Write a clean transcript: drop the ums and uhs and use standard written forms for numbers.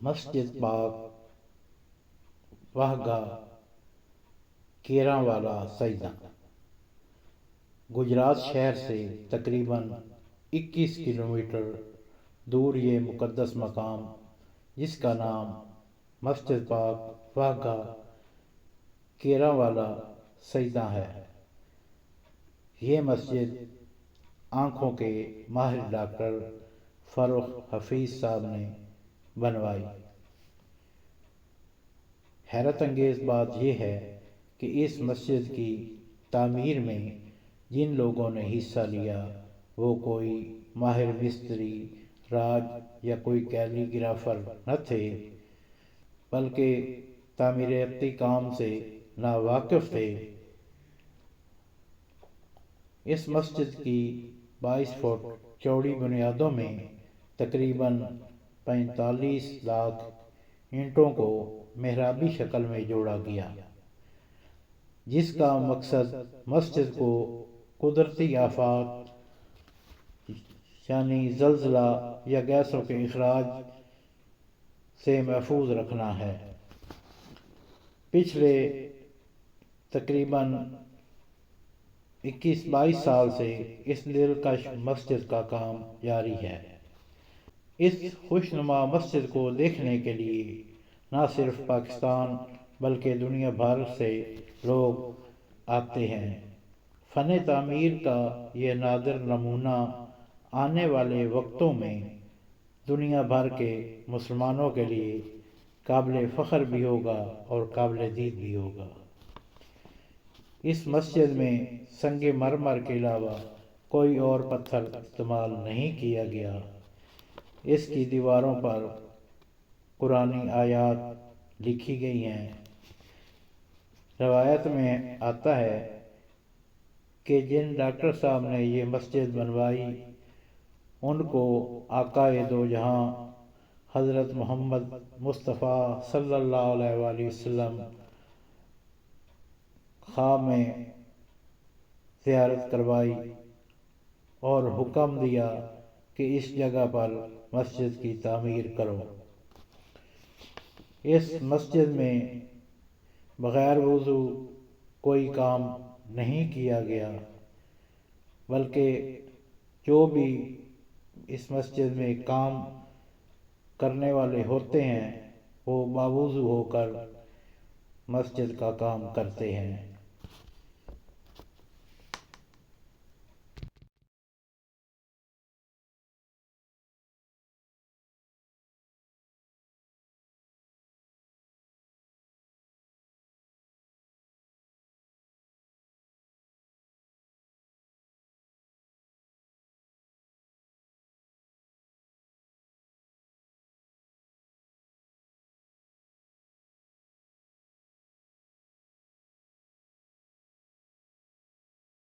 مسجد پاک واہگہ کیراں والا سیدہ گجرات شہر سے تقریباً 21 کلومیٹر دور یہ مقدس مقام، جس کا نام مسجد پاک واہگہ کیراں والا سیدہ ہے، یہ مسجد آنکھوں کے ماہر ڈاکٹر فروخ حفیظ صاحب نے بنوائی۔ حیرت انگیز بات یہ ہے کہ اس مسجد کی تعمیر میں جن لوگوں نے حصہ لیا وہ کوئی ماہر مستری، راج یا کوئی کیلی گرافر نہ تھے، بلکہ تعمیراتی کام سے ناواقف تھے۔ اس مسجد کی 22 فٹ چوڑی بنیادوں میں تقریباً 45 لاکھ اینٹوں کو محرابی شکل میں جوڑا گیا، جس کا مقصد مسجد کو قدرتی آفات یعنی زلزلہ یا گیسوں کے اخراج سے محفوظ رکھنا ہے۔ پچھلے تقریباً 21-22 سال سے اس دلکش مسجد کا کام جاری ہے۔ اس خوشنما مسجد کو دیکھنے کے لیے نہ صرف پاکستان بلکہ دنیا بھر سے لوگ آتے ہیں۔ فن تعمیر کا یہ نادر نمونہ آنے والے وقتوں میں دنیا بھر کے مسلمانوں کے لیے قابل فخر بھی ہوگا اور قابل دید بھی ہوگا۔ اس مسجد میں سنگ مرمر کے علاوہ کوئی اور پتھر استعمال نہیں کیا گیا۔ اس کی دیواروں پر قرآنی آیات لکھی گئی ہیں۔ روایت میں آتا ہے کہ جن ڈاکٹر صاحب نے یہ مسجد بنوائی ان کو آقائے دو جہاں حضرت محمد مصطفیٰ صلی اللہ علیہ وآلہ وسلم خواب میں زیارت کروائی اور حکم دیا کہ اس جگہ پر مسجد کی تعمیر کرو۔ اس مسجد میں بغیر وضو کوئی کام نہیں کیا گیا، بلکہ جو بھی اس مسجد میں کام کرنے والے ہوتے ہیں وہ باوضو ہو کر مسجد کا کام کرتے ہیں۔